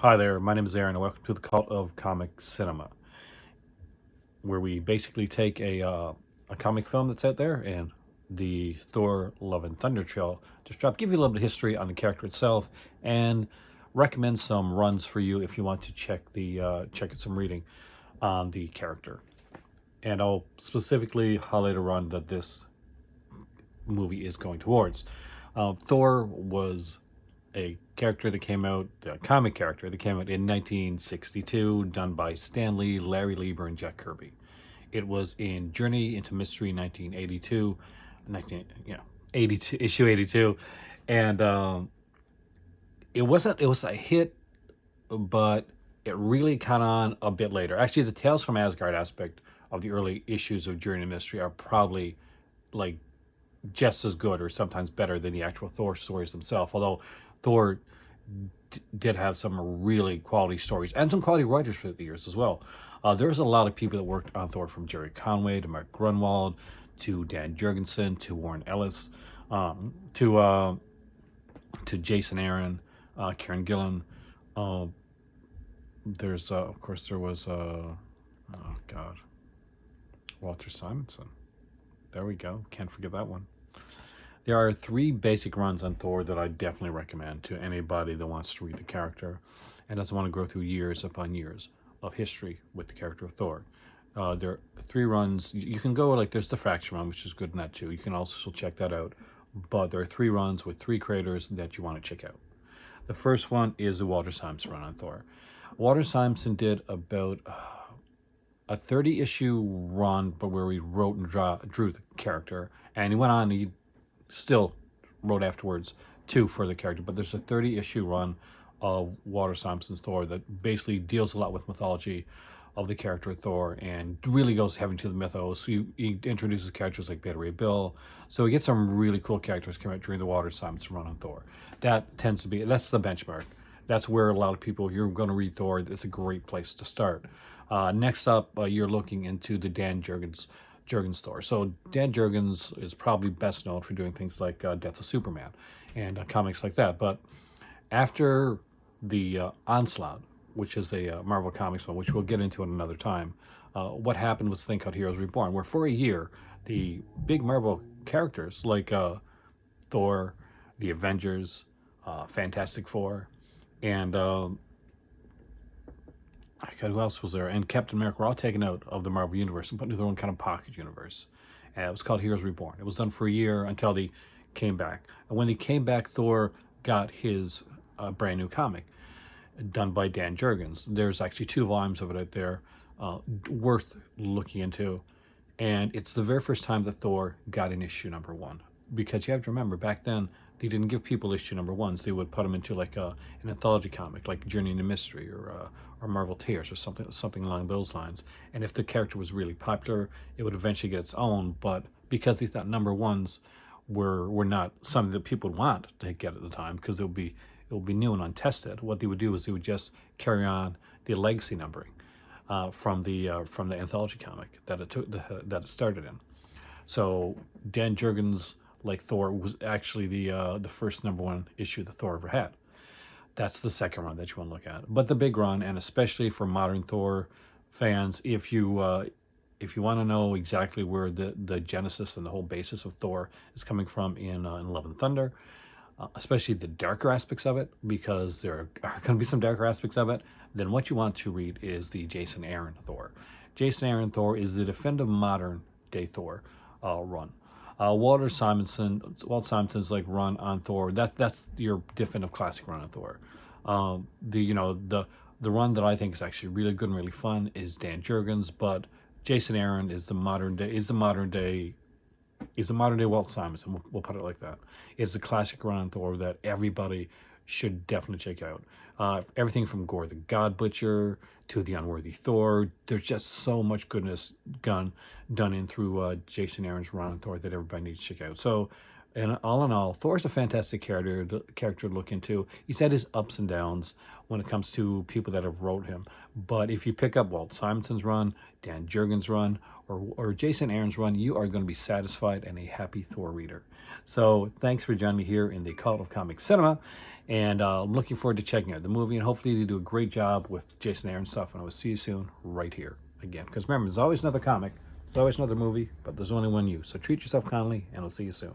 Hi there, my name is Aaron, and welcome to the Cult of Comic Cinema, where we basically take a comic film that's out there and the Thor Love and Thunder trail, just give you a little bit of history on the character itself, and recommend some runs for you if you want to check out some reading on the character. And I'll specifically highlight a run that this movie is going towards. Thor was a character that came out, a comic character that came out in 1962, done by Stan Lee, Larry Lieber, and Jack Kirby. It was in Journey into Mystery 1982, 82, issue 82, and it was a hit, but it really caught on a bit later. Actually, the Tales from Asgard aspect of the early issues of Journey into Mystery are probably like just as good or sometimes better than the actual Thor stories themselves. Although Thor did have some really quality stories and some quality writers for the years as well. There's a lot of people that worked on Thor, from Jerry Conway to Mark Grunwald to Dan Jurgensen to Warren Ellis to Jason Aaron, Karen Gillan. There's of course there was Walter Simonson. There we go. Can't forget that one. There are three basic runs on Thor that I definitely recommend to anybody that wants to read the character and doesn't want to go through years upon years of history with the character of Thor. There are three runs. You can go, like, there's the Fraction run, which is good in that too. You can also check that out. But there are three runs with three creators that you want to check out. The first one is the Walter Simonson run on Thor. Walter Simonson did about a 30-issue run, but where he wrote and drew the character, and he went on. He still wrote afterwards too for the character, but there's a 30-issue run of Walter Simonson's Thor that basically deals a lot with mythology of the character of Thor and really goes heavy to the mythos. He introduces characters like Beta Ray Bill, so he gets some really cool characters come out during the Walter Simonson run on Thor. That's the benchmark. That's where a lot of people, you're going to read Thor, it's a great place to start. Next up, you're looking into the Dan Jurgens Thor. So Dan Jurgens is probably best known for doing things like Death of Superman and comics like that. But after the Onslaught, which is a Marvel Comics one, which we'll get into at another time, what happened was a thing called Heroes Reborn, where for a year, the big Marvel characters like Thor, the Avengers, Fantastic Four, and who else was there? And Captain America were all taken out of the Marvel Universe and put into their own kind of pocket universe. And it was called Heroes Reborn. It was done for a year until they came back. And when they came back, Thor got his brand new comic done by Dan Jurgens. There's actually 2 volumes of it out there, worth looking into. And it's the very first time that Thor got an issue number 1. Because you have to remember, back then, they didn't give people issue number 1s. They would put them into like an anthology comic, like Journey into Mystery or Marvel Tears or something along those lines. And if the character was really popular, it would eventually get its own. But because they thought number 1s were not something that people would want to get at the time, because it would be new and untested, what they would do is they would just carry on the legacy numbering from the anthology comic that it started in. So Dan Jurgens, like Thor, was actually the first number 1 issue that Thor ever had. That's the second run that you want to look at. But the big run, and especially for modern Thor fans, if you want to know exactly where the genesis and the whole basis of Thor is coming from in Love and Thunder, especially the darker aspects of it, because there are going to be some darker aspects of it, then what you want to read is the Jason Aaron Thor. Jason Aaron Thor is the definitive modern day Thor run. Walt Simonson's like run on Thor. That's your definitive classic run on Thor. The run that I think is actually really good and really fun is Dan Jurgens, but Jason Aaron is the modern day Walt Simonson. We'll put it like that. It's a classic run on Thor that everybody should definitely check out. Everything from Gore the God Butcher to the Unworthy Thor. There's just so much goodness done in through Jason Aaron's run on Thor that everybody needs to check out. So And all in all, Thor's a fantastic character to look into. He's had his ups and downs when it comes to people that have wrote him. But if you pick up Walt Simonson's run, Dan Jurgens' run, or Jason Aaron's run, you are going to be satisfied and a happy Thor reader. So thanks for joining me here in the Cult of Comic Cinema. And I'm looking forward to checking out the movie. And hopefully they do a great job with Jason Aaron stuff. And I will see you soon right here again. Because remember, there's always another comic. There's always another movie. But there's only one you. So treat yourself kindly. And I'll see you soon.